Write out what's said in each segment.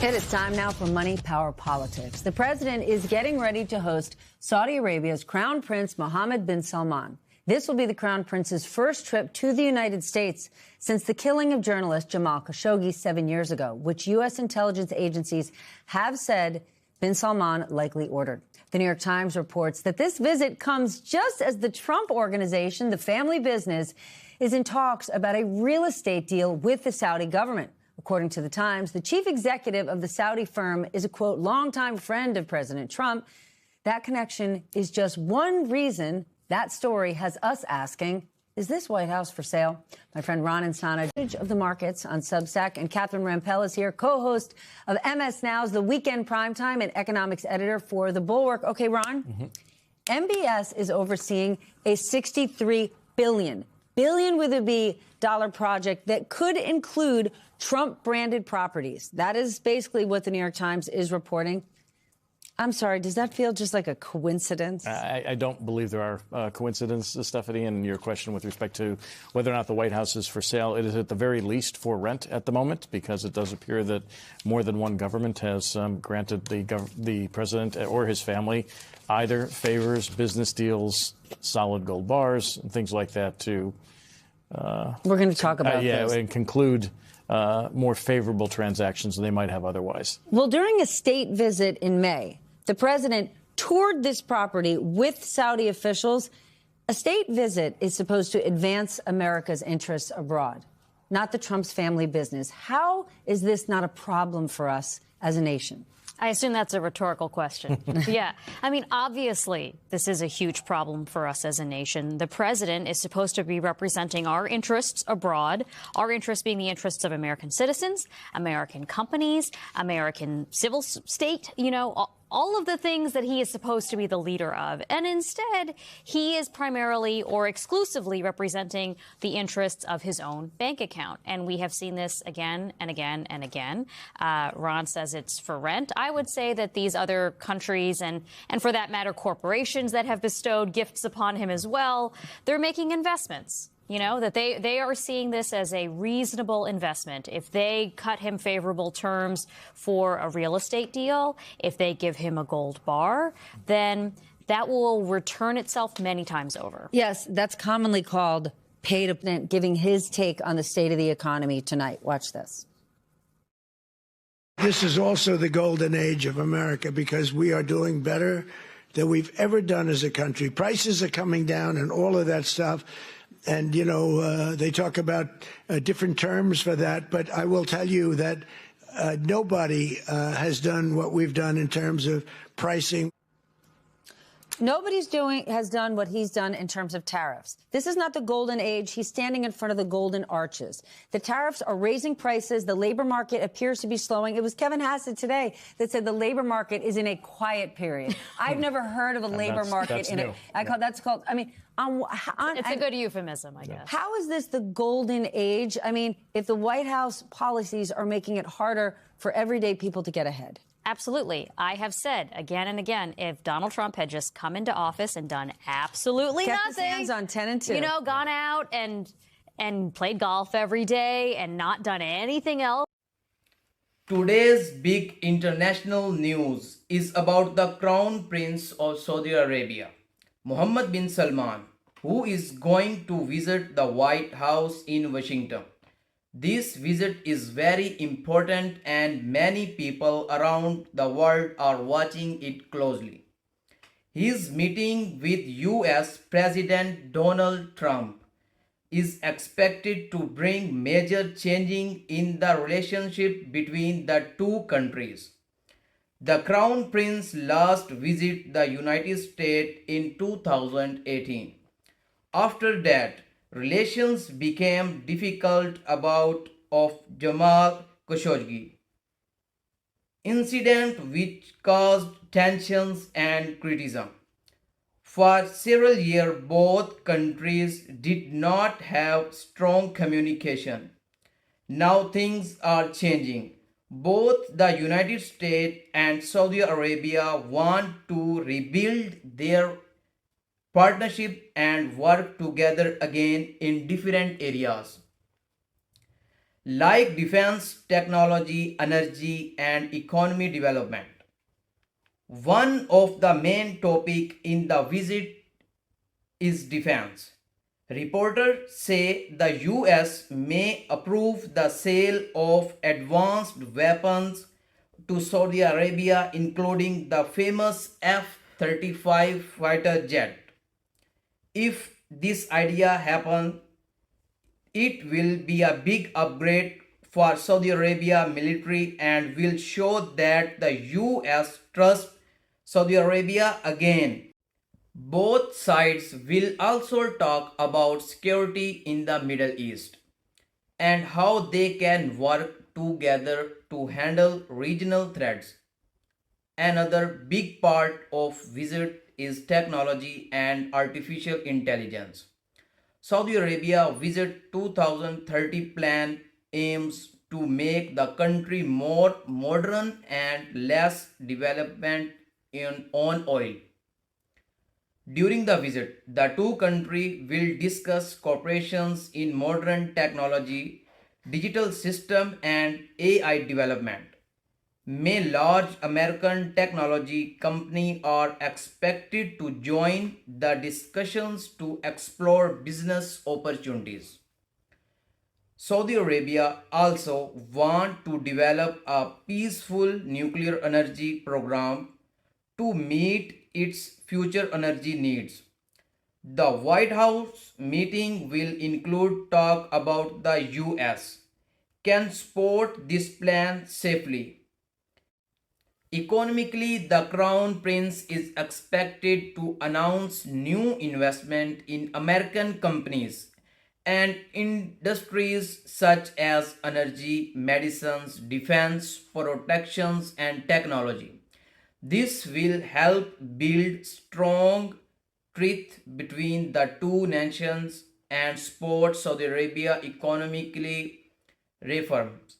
It's time now for Money, Power, Politics. The president is getting ready to host Saudi Arabia's Crown Prince Mohammed bin Salman. This will be the Crown Prince's first trip to the United States since the killing of journalist Jamal Khashoggi 7 years ago, which U.S. intelligence agencies have said bin Salman likely ordered. The New York Times reports that this visit comes just as the Trump Organization, the family business, is in talks about a real estate deal with the Saudi government. According to the Times, the chief executive of the Saudi firm is a, quote, longtime friend of President Trump. That connection is just one reason that story has us asking, is this White House for sale? My friend Ron Insana, judge of the markets on Substack, and Catherine Rampell is here, co-host of MS Now's The Weekend Primetime and economics editor for The Bulwark. Okay, Ron, MBS is overseeing a $63 billion with a B dollar project that could include Trump-branded properties. That is basically what the New York Times is reporting. I'm sorry, does that feel just like a coincidence? I don't believe there are coincidences, Stephanie, and your question with respect to whether or not the White House is for sale. It is at the very least for rent at the moment, because it does appear that more than one government has granted the president or his family either favors, business deals, solid gold bars, and things like that to... We're going to talk about this. And conclude more favorable transactions than they might have otherwise. Well, during a state visit in May, the president toured this property with Saudi officials. A state visit is supposed to advance America's interests abroad, not the Trump's family business. How is this not a problem for us as a nation? I assume that's a rhetorical question. Yeah. I mean, obviously, this is a huge problem for us as a nation. The president is supposed to be representing our interests abroad, our interests being the interests of American citizens, American companies, American civil state, you know, all of the things that he is supposed to be the leader of. And instead, he is primarily or exclusively representing the interests of his own bank account. And we have seen this again and again and again. Ron says it's for rent. I would say that these other countries and for that matter, corporations that have bestowed gifts upon him as well, they're making investments. You know, that they are seeing this as a reasonable investment. If they cut him favorable terms for a real estate deal, if they give him a gold bar, then that will return itself many times over. Yes, that's commonly called pay to play, giving his take on the state of the economy tonight. Watch this. This is also the golden age of America because we are doing better than we've ever done as a country. Prices are coming down and all of that stuff. And, you know, they talk about different terms for that. But I will tell you that nobody has done what we've done in terms of pricing. Nobody's has done what he's done in terms of tariffs. This is not the golden age. He's standing in front of the golden arches. The tariffs are raising prices. The labor market appears to be slowing. It was Kevin Hassett today that said the labor market is in a quiet period. I've never heard of a labor market in it. That's called, I mean, it's a good euphemism, I guess. How is this the golden age? I mean, if the White House policies are making it harder for everyday people to get ahead. Absolutely. I have said again and again, if Donald Trump had just come into office and done absolutely Kept nothing, his hands on 10 and 2, you know, gone out and played golf every day and not done anything else. Today's big international news is about the Crown Prince of Saudi Arabia, Mohammed bin Salman, who is going to visit the White House in Washington. This visit is very important and many people around the world are watching it closely. His meeting with US President Donald Trump is expected to bring major changing in the relationship between the two countries. The Crown Prince last visited the United States in 2018. After that, relations became difficult about of Jamal Khashoggi incident which caused tensions and criticism. For several years, both countries did not have strong communication. Now things are changing. Both the United States and Saudi Arabia want to rebuild their partnership and work together again in different areas. like defense, technology, energy, and economy development. One of the main topic in the visit is defense. Reporters say the US may approve the sale of advanced weapons to Saudi Arabia, including the famous F-35 fighter jet. If this idea happens, it will be a big upgrade for Saudi Arabia military and will show that the US trusts Saudi Arabia again. Both sides will also talk about security in the Middle East and how they can work together to handle regional threats. Another big part of visit is technology and artificial intelligence. Saudi Arabia Visit 2030 plan aims to make the country more modern and less dependent on oil. During the visit, the two countries will discuss cooperations in modern technology, digital system and AI development. May large American technology companies are expected to join the discussions to explore business opportunities. Saudi Arabia also want to develop a peaceful nuclear energy program to meet its future energy needs. The White House meeting will include talk about the US can support this plan safely. Economically, the Crown Prince is expected to announce new investment in American companies and industries such as energy, medicines, defense, protections, and technology. This will help build strong trust between the two nations and support Saudi Arabia economically reforms.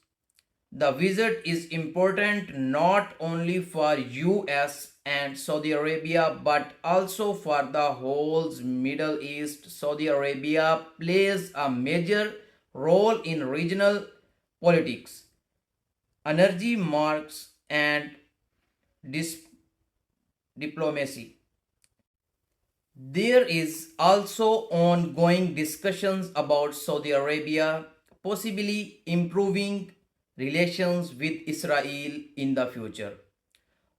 The visit is important not only for US and Saudi Arabia but also for the whole Middle East. Saudi Arabia plays a major role in regional politics, energy markets and diplomacy. There is also ongoing discussions about Saudi Arabia possibly improving relations with Israel in the future.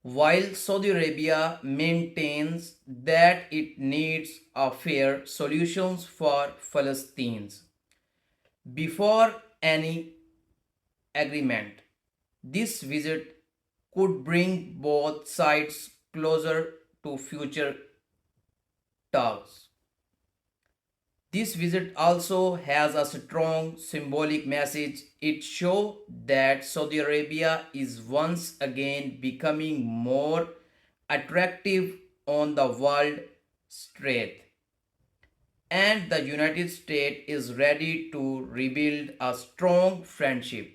While Saudi Arabia maintains that it needs a fair solutions for Palestinians before any agreement, this visit could bring both sides closer to future talks. This visit also has a strong symbolic message. It shows that Saudi Arabia is once again becoming more attractive on the world stage, and the United States is ready to rebuild a strong friendship.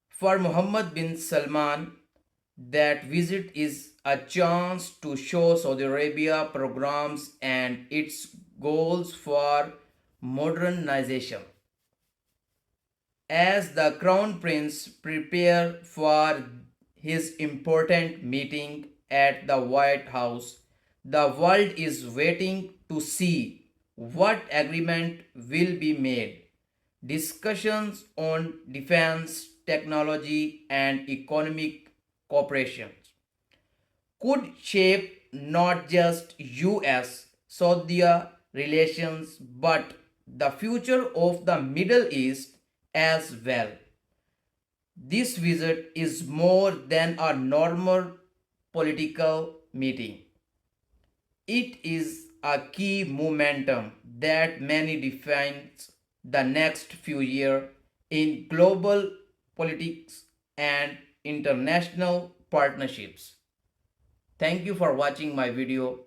For Mohammed bin Salman, that visit is a chance to show Saudi Arabia programs and its goals for modernization. As the Crown Prince prepares for his important meeting at the White House, the world is waiting to see what agreement will be made. Discussions on defense, technology, and economic cooperation could shape not just US Saudi relations but the future of the Middle East as well. This visit is more than a normal political meeting. It is a key momentum that many defines the next few years in global politics and international partnerships. Thank you for watching my video.